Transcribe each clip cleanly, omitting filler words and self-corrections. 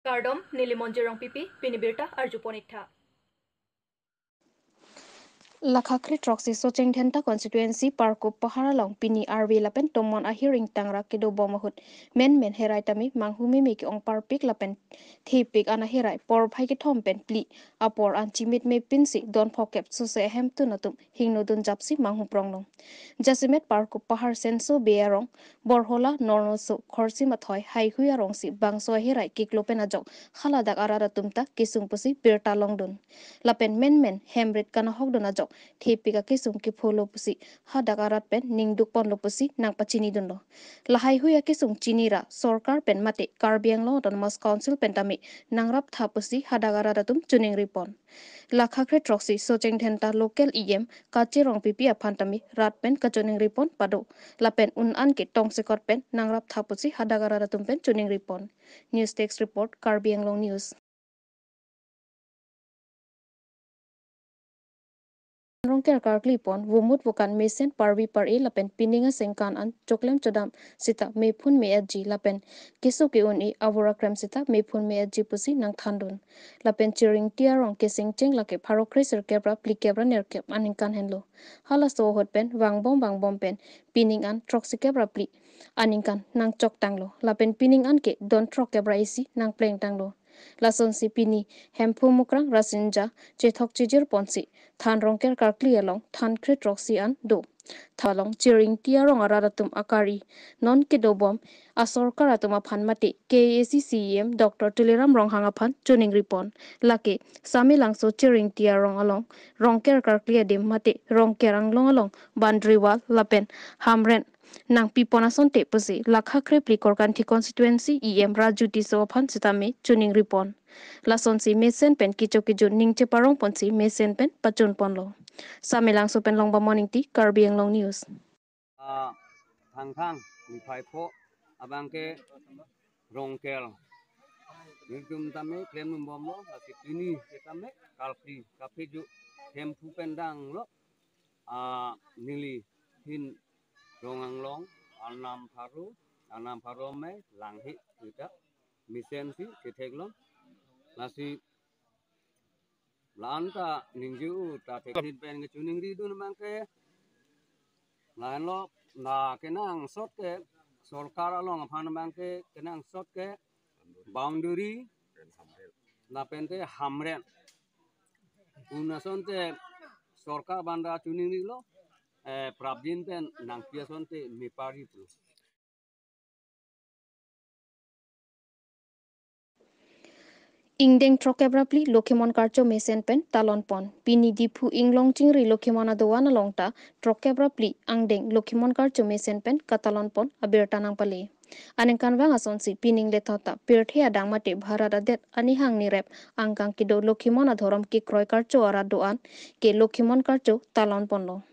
Kardom Nilimonjerong pipi pinibirta Arjuponitha. Lakhakri Troxy Socheng Thenta constituency Parko Paharalong Pini RV Lapen Tomon a hearing tangra kido bomahut men herai tami manghumi meki ong parpik lapen thipik ana herai por phai ki thom pen pli apor an chimit me pinsi don phokep so se hem tu natum hingno dun japsi manghu prongnong jasimet Parko Pahar senso bearong borhola norno so khorsi mathoi hai huya rongsi bangso herai kiklopen ajok khaladak arara tumta kisung pusi birta longdun lapen men hemrit kana hokdon ajok thepika kisum ki pholo pusi hadakarat pen ningduk pon lo pusi nang pachini dundo lahai huya kisum chinira sarkar pen mate karbiang lo autonomous council pen tami nangrap tha pusi hadakarat tum chuning ripon lakhakre troxy socheng thenta local em kachirong pipi aphantami rat pen kachuning ripon pado lapen un an ki tong sekot pen nangrap tha pusi hadakarat tum pen chuning ripon news text report karbiang long news Rongker karkli pon wumut bukan mesen parvi par e lapen pininga sengkan an choklem chodam sita mepun me adji lapen kisu ke uni avora krem sita mepun me adji pusi nang thandun lapen chiring tiarong kesing cheng lake pharokri serkebra plikebra nerkep aningkan henlo hala so hotpen wangbom pen pining an troksikebra pli aningkan nang chok tanglo lapen pining an ke don trokebra isi nang pleng tanglo lason si pini hempu mukrang rasinja chethok chijir ponsi than rongker karkli along than krit roxy an do thalong chiring tiarong araratum akari non kedobom asor karatum aphan mate KACCEM Dr. Tuliram Ronghang aphan chuning ripon lake samilang so chiring tiarong along rongker karkli adim mate rongker anglong along bandriwal lapen hamren nang pipona sonte pusi lakha krepli korkanthi constituency em raju tiso aphan sitame chuning ripon lason si mesen pen kichokijun ningche parong ponsi mesen pen pachun ponlo samelang so pen long ba morning ti karbiang long news thang mi phai pho abang ke rongkel ningtum tame klem num bom lo asi ini tame kalpi kape ju hem pu pendang lo nili hin rongang long anam pharu me langhi kita misen si kethek lo nasi lan ta ningju ta tekhin pen nge chuning ri dun mang ke lan lo na kenang sot ke सरकार along aphan bang ke kenang sot ke boundary na pente hamren unason te सरकार banda chuning lo prabdin pen nang piason te mipari tu Ingdeng trokebrapli Lokemon karcho mesen pen talon pon pini dipu inglong chingri Lokemon adowana longta trokebrapli angdeng Lokemon karcho mesen pen katalon pon abirta nang pale anengkan wang asonsi pining lethota pirthe adang mate bharara det ani hang ni rep angkang kido Lokemon adhorom ki kroy karcho aradoan ke Lokemon karcho talon ponlo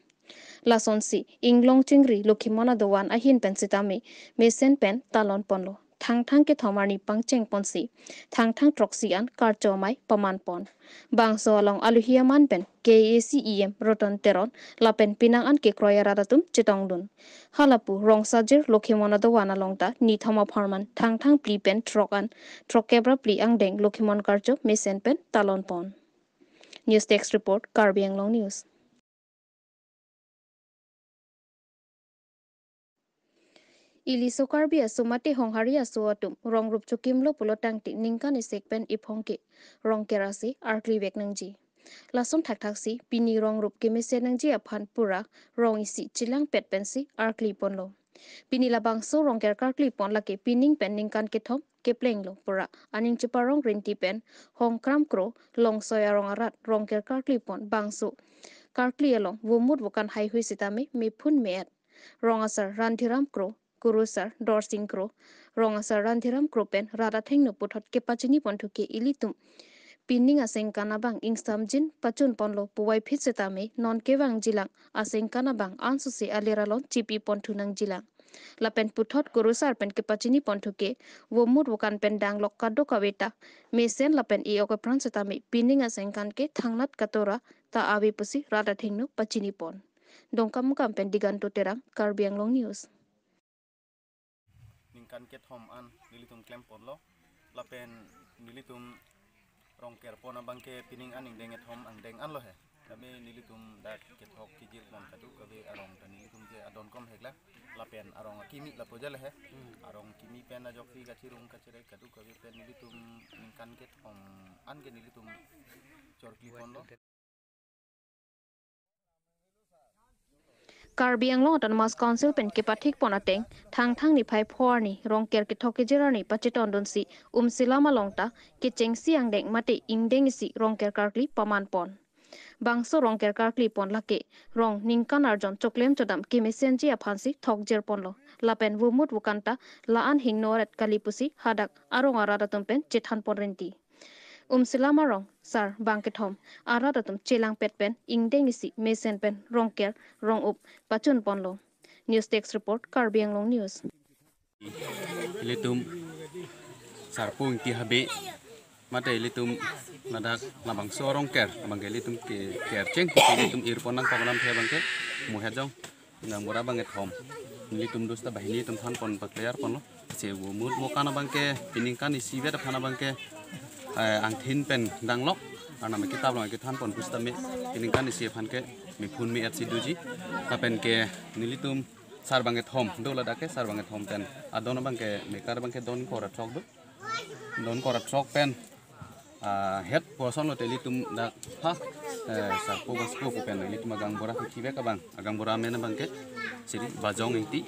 lasonsi inglong chingri Lokemon adowan ahin pen sitame mesen pen talon ponlo thang ke thomani pangcheng ponsi thang troxy an karchomai paman pon bangso along aluhiaman pen KACEM roton teron lapen pinang an ke kroyara datum chitongdun halapu rongsajir Lokemon adowan alongta ni thoma pharman thang pli pen trokebra pli angdeng Lokemon karcho mesen pen talon pon news text report Karbi Anglong news Ili sokarbi asumate honghari asuatum ronggrup chukimlo pulotangti ningkan isekpen iphongke rongkerasi arkli beknangji lason thaktaksi pini ronggrup kemise nangji aphan pura rong isi chilang petpensi arkli ponlo pini labang so rongker karkli pon lake pining pen ningkan kethom keplenglo pura aning chiparong rinti pen hongkram kro long soyarong arat rongker karkli pon bangso karkli along wumut bukan highway sitame mepun meat rongasar ranthiram kro kurusar dorsing kro rongasar ranthiram kro pen rada thengno puthot ke pachini ponthuke ilitum pining aseng kanabang ingsamjin pachun ponlo puwai phitsetame non kewang jilang aseng kanabang ansusi aleralon chipi ponthunang jilang lapen puthot kurusar pen ke pachini ponthuke womut bukan pen dang lokado kaweta mesen lapen i ok pransetame pining aseng kan ke thangnat katora ta awi pusi rada thengno pachini pon dongkam kam pen diganto terang Karbi Anglong news ningkan ke thom an nilitum klem podlo lapen nilitum rongker pona bangke pining aning denget hom ang deng an lo he kami nilitum dat kethok kijil pon kadu kami arong dan nilitum je adon kom hekla lapen arong kimi lapo jale he arong kimi pen ajok fi kacirung kacire kadu kami pen nilitum ningkan ket hom an ke nilitum chor kli pon lo Karbi Anglong Autonomous Council pen kipathik ponateng thang ni phai phor ni rongker ki thoke jera ni pachiton don si silama longta ki chengsi ang deng mate ingdeng si rongker karkli paman pon bangso rongker karkli pon lake rong ningkan arjon choklem chodam ki mesenji aphansi thok jer pon lo lapen wumut wukanta laan hingnoret kalipusi hadak arong arada tumpen chithan pon renti silama rong sar bangkethom aradatum chelang petpen ingdeng isi mesen pen rongker rong up pachun ponlo news text report Karbi Anglong News litum sarpung ti habe mate litum ladak labang sorong ker bangke litum ke kerceng litum irponang pamalam the bangke muhajong nang mura banget hom litum dosta bahini tum than pon paklayar ponlo se mut mokana bangke piningkan isi beda phana bangke ang thin pen danglok ana me kitab lo ke than pon pustame piningkan isi phanke miphun mi atsi duji tapen ke nilitum sar banget hom do ladake sar banget hom pen adon bangke mekar bangke don korat sok pen het poson lo telitum dak ha sa po baspo pen litum agang bora khibe ka bang agang bora mena bangke siri bajong inti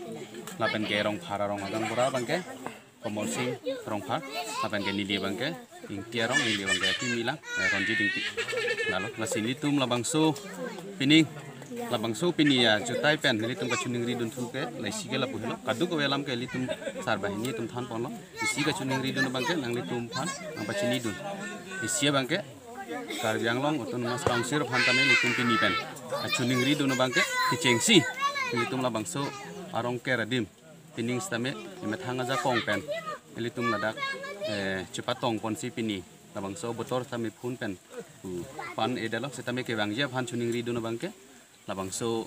lapen ke rong phara rong agang bora bangke komol sing rong phar lapen ke nili bangke ingtia rong nili bangke kimila ronji dingti nalo lasin litum labangso pining labangso pinia jutai pen litum ka chuning ri dun thuke laisi ke lapu helo kadu ko welam ke litum sar bahini tum than ponlo isi ka chuning ri dun bangke nang litum phan nang pachini dun isi bangke Karbi Anglong Autonomous Council phan tane litum pini pen chuning ri dun bangke kicengsi litum labangso arong ke radim pining stame imethanga ja kong pen litum ladak chupatong ponsi pini labangso botor tame phun pen pan edalo setame ke bangje phan chuning ri dun bangke labangso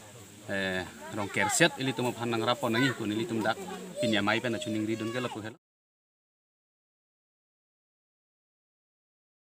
rong kerset ilitum phan nang rapon nangi kun ilitum dak pinya mai pen chuning ri dun ke lapu helo